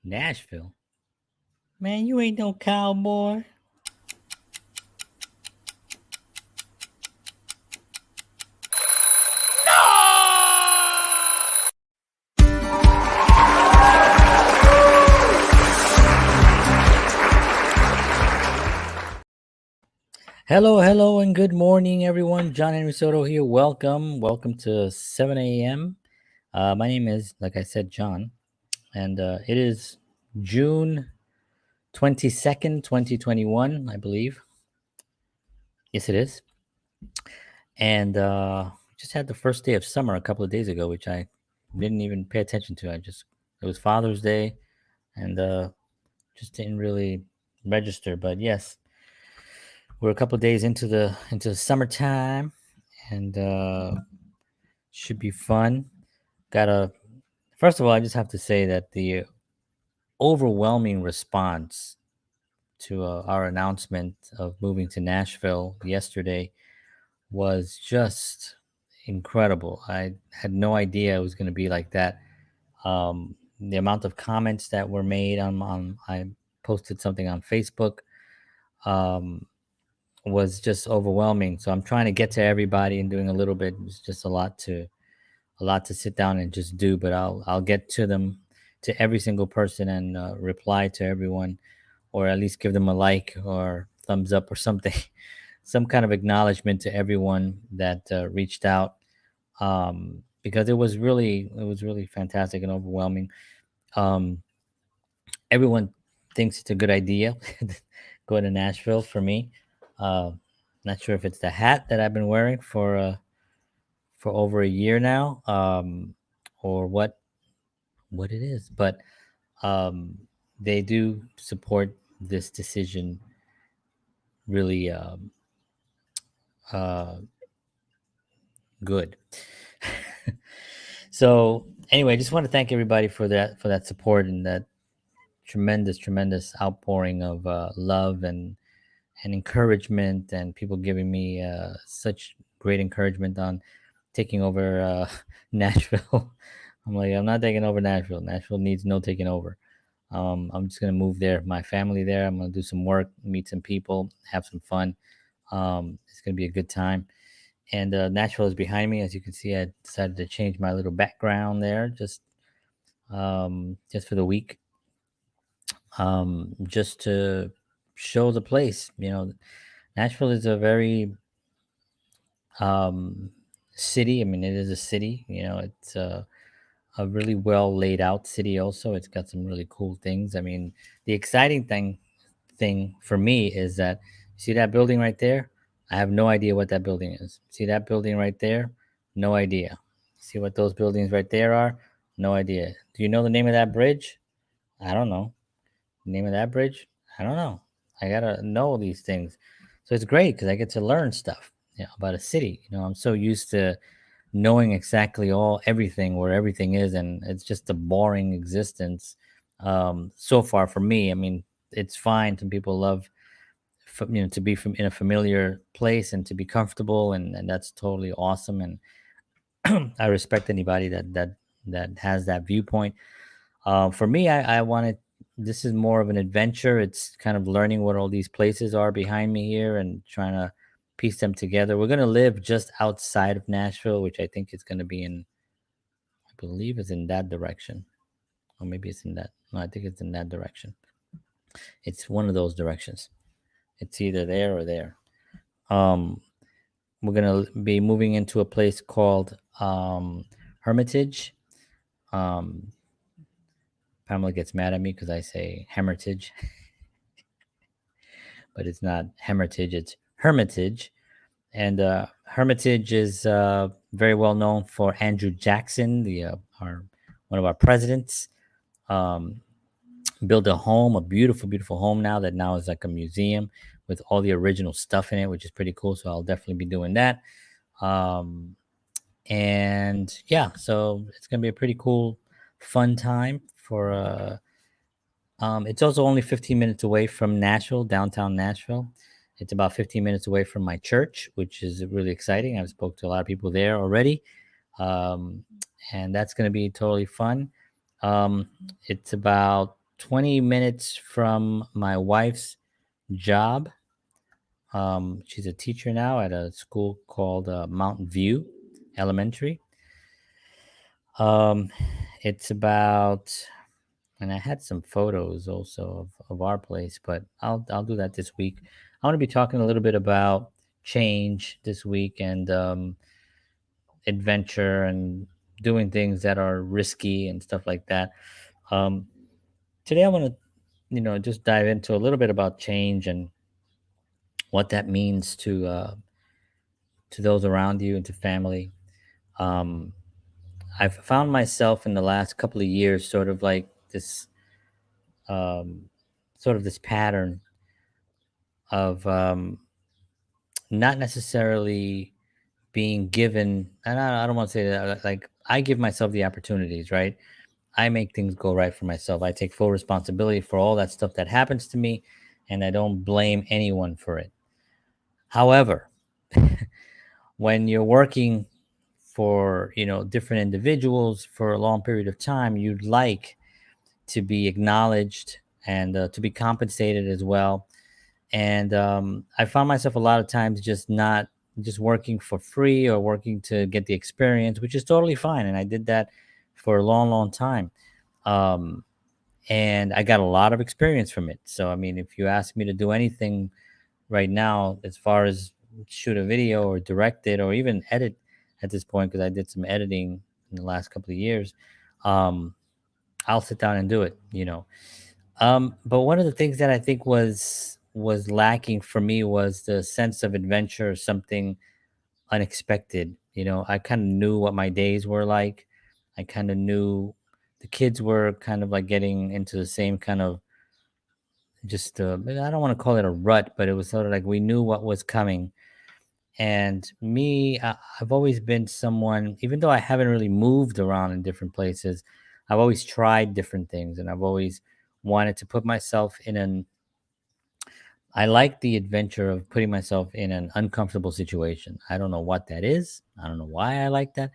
Nashville? Man, you ain't no cowboy. Hello, and good morning, everyone. John Henry Soto here. Welcome to 7 a.m. My name is, like I said, John, and it is June 22nd, 2021, I believe. Yes, it is. And just had the first day of summer a couple of days ago, which I didn't even pay attention to. It was Father's Day, and just didn't really register. But yes, we're a couple of days into the summertime, and should be fun. Gotta First of all, I just have to say that the overwhelming response to our announcement of moving to Nashville yesterday was just incredible. I had no idea it was going to be like that. The amount of comments that were made on I posted something on Facebook, um, was just overwhelming. So I'm trying to get to everybody and doing a little bit. It's just a lot to sit down and just do, but I'll get to them, to every single person, and reply to everyone, or at least give them a like or thumbs up or something, some kind of acknowledgement to everyone that reached out, because it was really fantastic and overwhelming. Um, Everyone thinks it's a good idea going to Nashville for me. Uh, Not sure if it's the hat that I've been wearing for over a year now, or what it is, but um, they do support this decision really uh, good. So anyway, I just want to thank everybody for that support and that tremendous outpouring of love and encouragement, and people giving me such great encouragement on taking over Nashville. I'm like, I'm not taking over Nashville. Nashville needs no taking over. I'm just gonna move there, my family there. I'm gonna do some work, meet some people, have some fun. It's gonna be a good time. And Nashville is behind me, as you can see. I decided to change my little background there, just for the week, just to show the place. Nashville is a very um, city. I mean, it is a city. It's a really well laid out city. Also, it's got some really cool things. I mean, the exciting thing for me is that, see that building right there? I have no idea what that building is. See that building right there? No idea. See what those buildings right there are? No idea. Do you know the name of that bridge? I don't know. The name of that bridge? I don't know. I gotta know these things. So it's great because I get to learn stuff, about a city. I'm so used to knowing exactly everything where everything is, and it's just a boring existence, so far for me. I mean, it's fine. Some people love to be from in a familiar place and to be comfortable, and that's totally awesome. And I respect anybody that has that viewpoint. For me, I wanted, this is more of an adventure. It's kind of learning what all these places are behind me here and trying to piece them together. We're going to live just outside of Nashville, which I think is going to be I believe it's in that direction. Or maybe it's in that. No, I think it's in that direction. It's one of those directions. It's either there or there. Um, we're going to be moving into a place called Hermitage. Um, Pamela gets mad at me because I say Hermitage, but it's not Hermitage, it's Hermitage. And Hermitage is very well known for Andrew Jackson, the our one of our presidents. Um, Built a beautiful home now is like a museum with all the original stuff in it, which is pretty cool. So I'll definitely be doing that. Um, and yeah, so it's gonna be a pretty cool, fun time for. It's also only 15 minutes away from Nashville, downtown Nashville. It's about 15 minutes away from my church, which is really exciting. I've spoke to a lot of people there already, um, and that's going to be totally fun. Um, it's about 20 minutes from my wife's job. She's a teacher now at a school called Mountain View Elementary. Um, it's about, and I had some photos also of our place, but I'll do that this week. I want to be talking a little bit about change this week and adventure and doing things that are risky and stuff like that. Um, Today I want to, just dive into a little bit about change and what that means to those around you and to family. Um, I've found myself in the last couple of years sort of like this um, sort of this pattern of not necessarily being given, and I don't want to say that, like I give myself the opportunities, right? I make things go right for myself. I take full responsibility for all that stuff that happens to me, and I don't blame anyone for it. However, when you're working for different individuals for a long period of time, you'd like to be acknowledged and to be compensated as well. And I found myself a lot of times just not just working for free or working to get the experience, which is totally fine. And I did that for a long, long time. Um, and I got a lot of experience from it. So, I mean, if you ask me to do anything right now, as far as shoot a video or direct it or even edit at this point, because I did some editing in the last couple of years, um, I'll sit down and do it. But one of the things that I think was lacking for me was the sense of adventure, something unexpected. I kind of knew what my days were like. I kind of knew the kids were kind of like getting into the same kind of just I don't want to call it a rut, but it was sort of like we knew what was coming. And me, I've always been someone, even though I haven't really moved around in different places, I've always tried different things, and I've always wanted to put myself in an I like the adventure of putting myself in an uncomfortable situation. I don't know what that is. I don't know why I like that.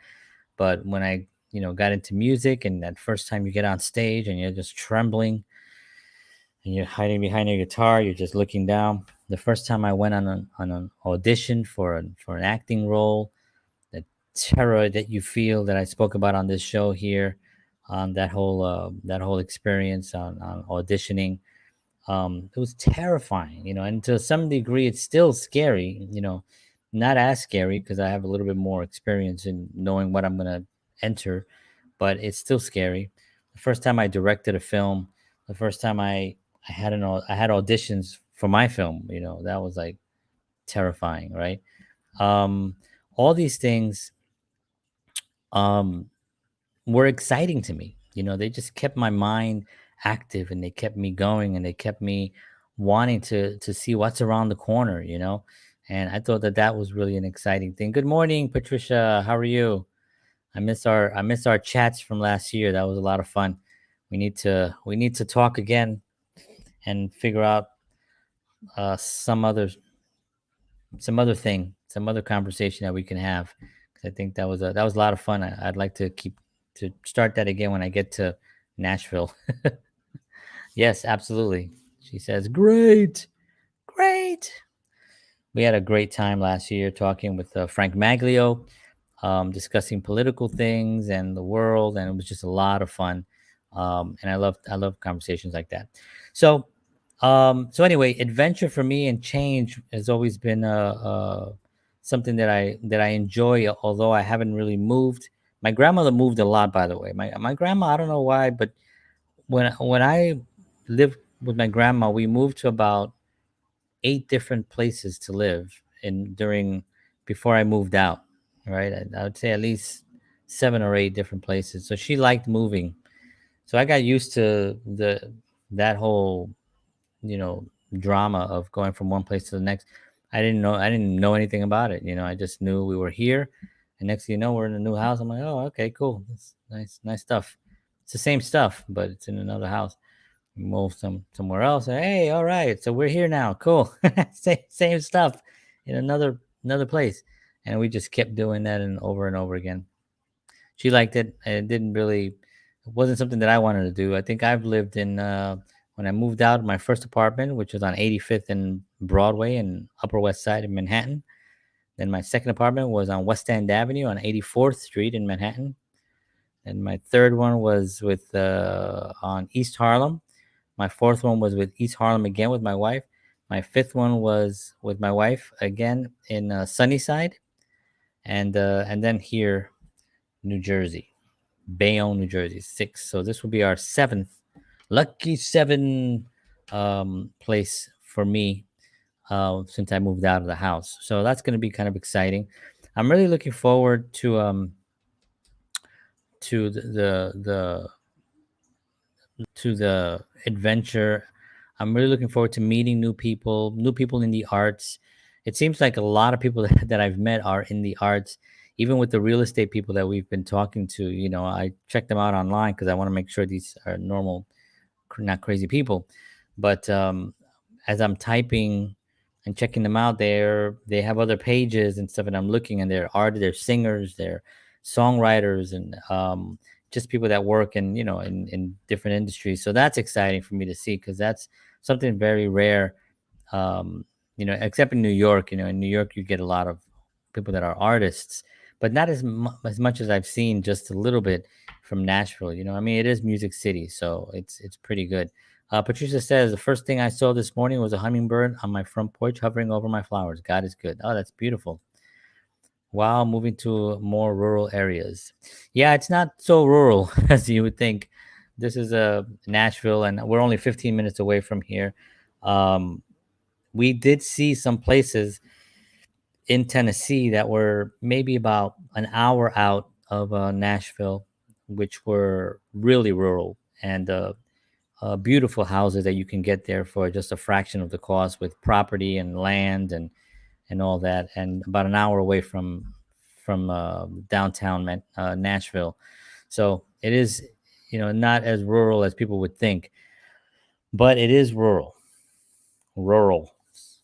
But when I, got into music and that first time you get on stage and you're just trembling and you're hiding behind your guitar, you're just looking down. The first time I went on an audition for an acting role, the terror that you feel that I spoke about on this show here, that whole experience on auditioning, it was terrifying, and to some degree it's still scary, not as scary because I have a little bit more experience in knowing what I'm going to enter, but it's still scary. The first time I directed a film, the first time I had auditions for my film, that was like terrifying, right? um all these things um were exciting to me. They just kept my mind active and they kept me going and they kept me wanting to see what's around the corner. And I thought that that was really an exciting thing. Good morning, Patricia. How are you? I miss our chats from last year. That was a lot of fun. We need to talk again and figure out some other conversation that we can have. 'Cause I think that was a lot of fun. I'd like to keep to start that again when I get to Nashville. Yes, absolutely. She says, "Great, great." We had a great time last year talking with Frank Maglio, discussing political things and the world, and it was just a lot of fun. And I love conversations like that. So, so anyway, adventure for me and change has always been something that I enjoy. Although I haven't really moved. My grandmother moved a lot, by the way. My grandma, I don't know why, but when I lived with my grandma, we moved to about 8 different places to live in during before I moved out. Right, I would say at least 7 or 8 different places. So she liked moving. So I got used to that whole you know drama of going from one place to the next. I didn't know anything about it. I just knew we were here, and next thing you know, we're in a new house. I'm like, oh, okay, cool. That's nice stuff. It's the same stuff, but it's in another house. Move somewhere else. Hey, all right, so we're here now. Cool. Same stuff in another place, and we just kept doing that and over again. She liked it, and it didn't really. It wasn't something that I wanted to do. I think I've lived in when I moved out of my first apartment, which was on 85th and Broadway in Upper West Side of Manhattan. Then my second apartment was on West End Avenue on 84th Street in Manhattan. And my third one was with on East Harlem. My fourth one was with East Harlem again with my wife. My fifth one was with my wife again in Sunnyside, and then here, New Jersey, Bayonne, New Jersey, six. So this will be our seventh, lucky seven place for me since I moved out of the house. So that's going to be kind of exciting. I'm really looking forward to the adventure. I'm really looking forward to meeting new people in the arts. It seems like a lot of people that I've met are in the arts, even with the real estate people that we've been talking to. I check them out online because I want to make sure these are normal, not crazy people. But as I'm typing and checking them out, they have other pages and stuff, and I'm looking, and they're singers, they're songwriters, and just people that work in different industries. So that's exciting for me to see because that's something very rare. Except in New York. In New York you get a lot of people that are artists, but not as much as I've seen, just a little bit from Nashville. I mean, it is Music City, so it's pretty good. Patricia says the first thing I saw this morning was a hummingbird on my front porch hovering over my flowers. God is good. Oh, that's beautiful. Wow, moving to more rural areas. Yeah, it's not so rural as you would think. This is Nashville, and we're only 15 minutes away from here. Um, we did see some places in Tennessee that were maybe about an hour out of Nashville, which were really rural and beautiful houses that you can get there for just a fraction of the cost with property and land and all that, and about an hour away from downtown Nashville. So it is, not as rural as people would think, but it is rural. Rural,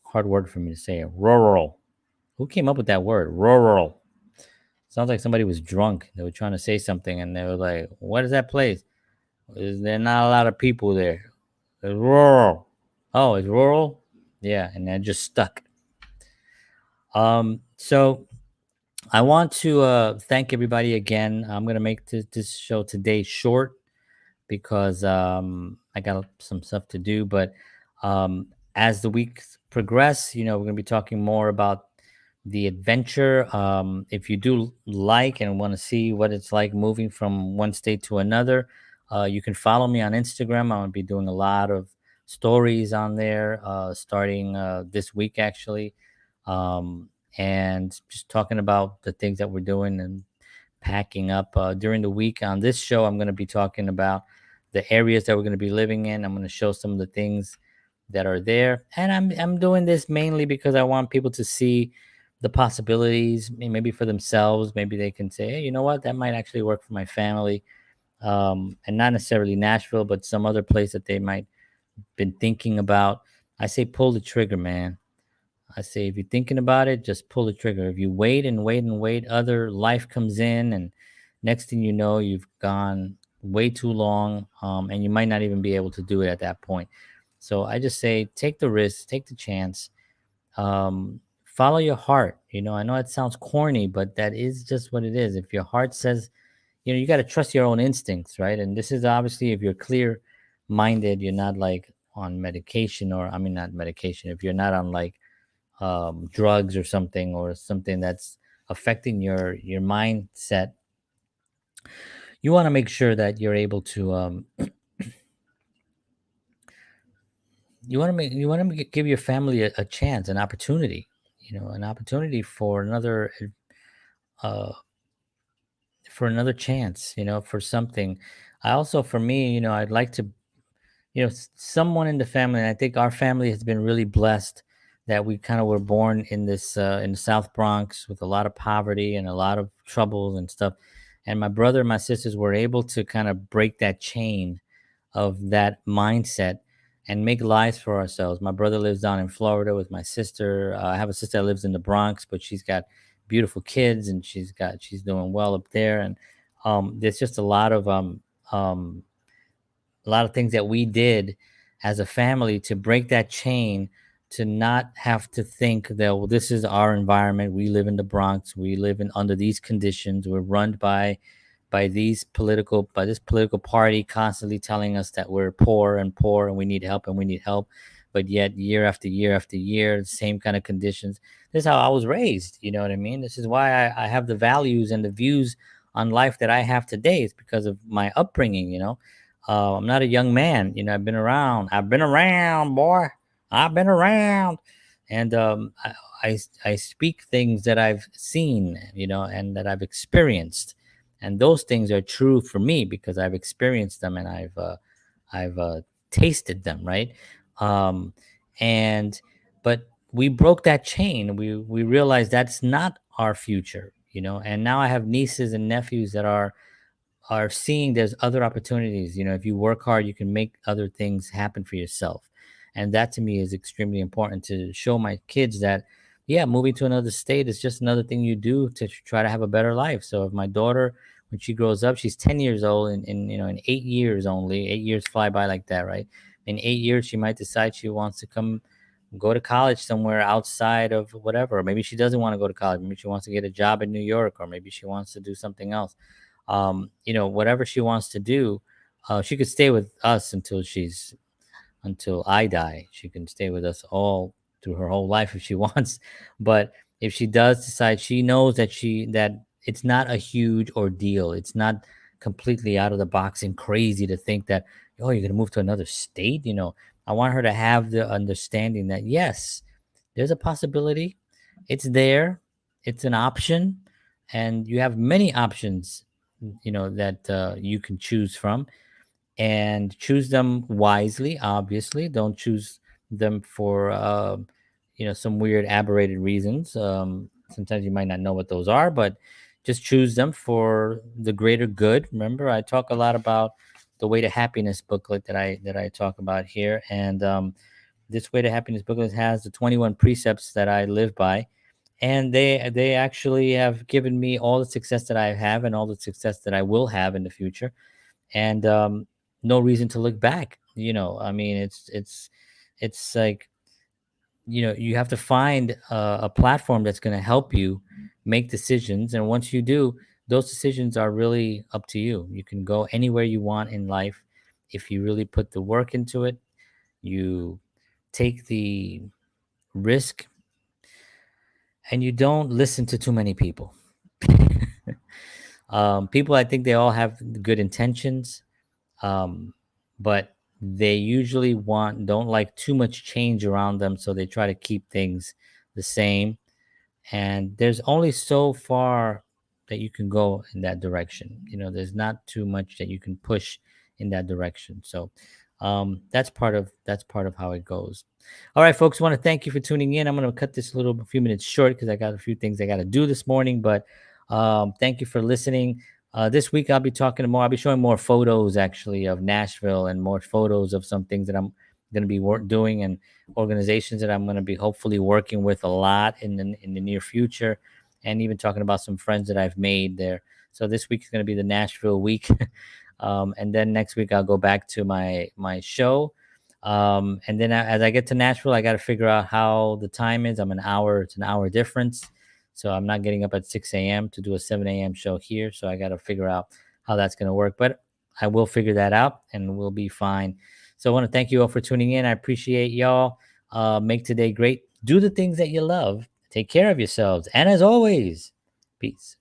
hard word for me to say. Rural. Who came up with that word? Rural. Sounds like somebody was drunk. They were trying to say something, and they were like, "What is that place? Is there not a lot of people there? It's rural. Oh, it's rural. Yeah," and that just stuck. So I want to thank everybody again. I'm gonna make this show today short because I got some stuff to do. But as the weeks progress, we're gonna be talking more about the adventure. If you do like and want to see what it's like moving from one state to another, you can follow me on Instagram. I'm gonna be doing a lot of stories on there, starting this week actually. Um, and just talking about the things that we're doing and packing up during the week. On this show, I'm going to be talking about the areas that we're going to be living in. I'm going to show some of the things that are there, and I'm doing this mainly because I want people to see the possibilities, maybe for themselves. Maybe they can say, hey, you know what, that might actually work for my family, and not necessarily Nashville, but some other place that they might been thinking about. I say pull the trigger, man. I say, if you're thinking about it, just pull the trigger. If you wait and wait and wait, other life comes in, and next thing you know, you've gone way too long, and you might not even be able to do it at that point. So I just say, take the risk, take the chance, follow your heart. I know it sounds corny, but that is just what it is. If your heart says, you got to trust your own instincts, right? And this is obviously if you're clear minded, you're not like on medication, or I mean, not medication, if you're not on like drugs or something that's affecting your mindset. You want to make sure that you're able to give your family a chance, an opportunity, an opportunity uh for another chance, for something. I also, for me, I'd like to, someone in the family, and I think our family has been really blessed that we kind of were born in this in the South Bronx with a lot of poverty and a lot of troubles and stuff. And my brother and my sisters were able to kind of break that chain of that mindset and make lives for ourselves. My brother lives down in Florida with my sister. I have a sister that lives in the Bronx, but she's got beautiful kids, and she's doing well up there. And there's just a lot of um, a lot of things that we did as a family to break that chain, to not have to think that, well, this is our environment, we live in the Bronx, we live in under these conditions, we're run by this political party constantly telling us that we're poor and we need help and we need help. But yet year after year after year, the same kind of conditions. This is how I was raised, you know what I mean? This is why I have the values and the views on life that I have today. It's because of my upbringing, you know. I'm not a young man, you know. I've been around, boy. I've been around. And I speak things that I've seen, you know, and that I've experienced, and those things are true for me because I've experienced them and I've tasted them, right? Um, and but we broke that chain. We realized that's not our future, you know. And now I have nieces and nephews that are seeing there's other opportunities. You know, if you work hard, you can make other things happen for yourself. And that to me is extremely important, to show my kids that, yeah, moving to another state is just another thing you do to try to have a better life. So if my daughter, when she grows up, she's 10 years old, and you know, in 8 years, only 8 years fly by like that, right? In 8 years, she might decide she wants to come go to college somewhere outside of whatever. Or maybe she doesn't want to go to college. Maybe she wants to get a job in New York, or maybe she wants to do something else. You know, whatever she wants to do, she could stay with us until I die. She can stay with us all through her whole life if she wants. But if she does decide, she knows that it's not a huge ordeal. It's not completely out of the box and crazy to think that, oh, you're gonna move to another state. You know, I want her to have the understanding that yes, there's a possibility. It's there. It's an option, and you have many options, you know, that you can choose from, and choose them wisely. Obviously, don't choose them for you know, some weird aberrated reasons. Sometimes you might not know what those are, but just choose them for the greater good. Remember, I talk a lot about the Way to Happiness booklet that I talk about here. And this Way to Happiness booklet has the 21 precepts that I live by, and they actually have given me all the success that I have and all the success that I will have in the future. And no reason to look back. You know, I mean, it's like, you know, you have to find a platform that's going to help you make decisions, and once you do, those decisions are really up to you. You can go anywhere you want in life if you really put the work into it. You take the risk, and you don't listen to too many people. People, I think they all have good intentions, um, but they usually don't like too much change around them, so they try to keep things the same. And there's only so far that you can go in that direction. You know, there's not too much that you can push in that direction. So that's part of how it goes. All right, folks, want to thank you for tuning in. I'm going to cut this a few minutes short because I got a few things I got to do this morning. But thank you for listening. This week I'll be talking more. I'll be showing more photos actually of Nashville, and more photos of some things that I'm going to be doing, and organizations that I'm going to be hopefully working with a lot in the near future, and even talking about some friends that I've made there. So this week is going to be the Nashville week, and then next week I'll go back to my show, and then as I get to Nashville, I got to figure out how the time is. It's an hour difference, so I'm not getting up at 6 a.m. to do a 7 a.m. show here. So I got to figure out how that's going to work, but I will figure that out, and we'll be fine. So I want to thank you all for tuning in. I appreciate y'all. Make today great. Do the things that you love. Take care of yourselves. And as always, peace.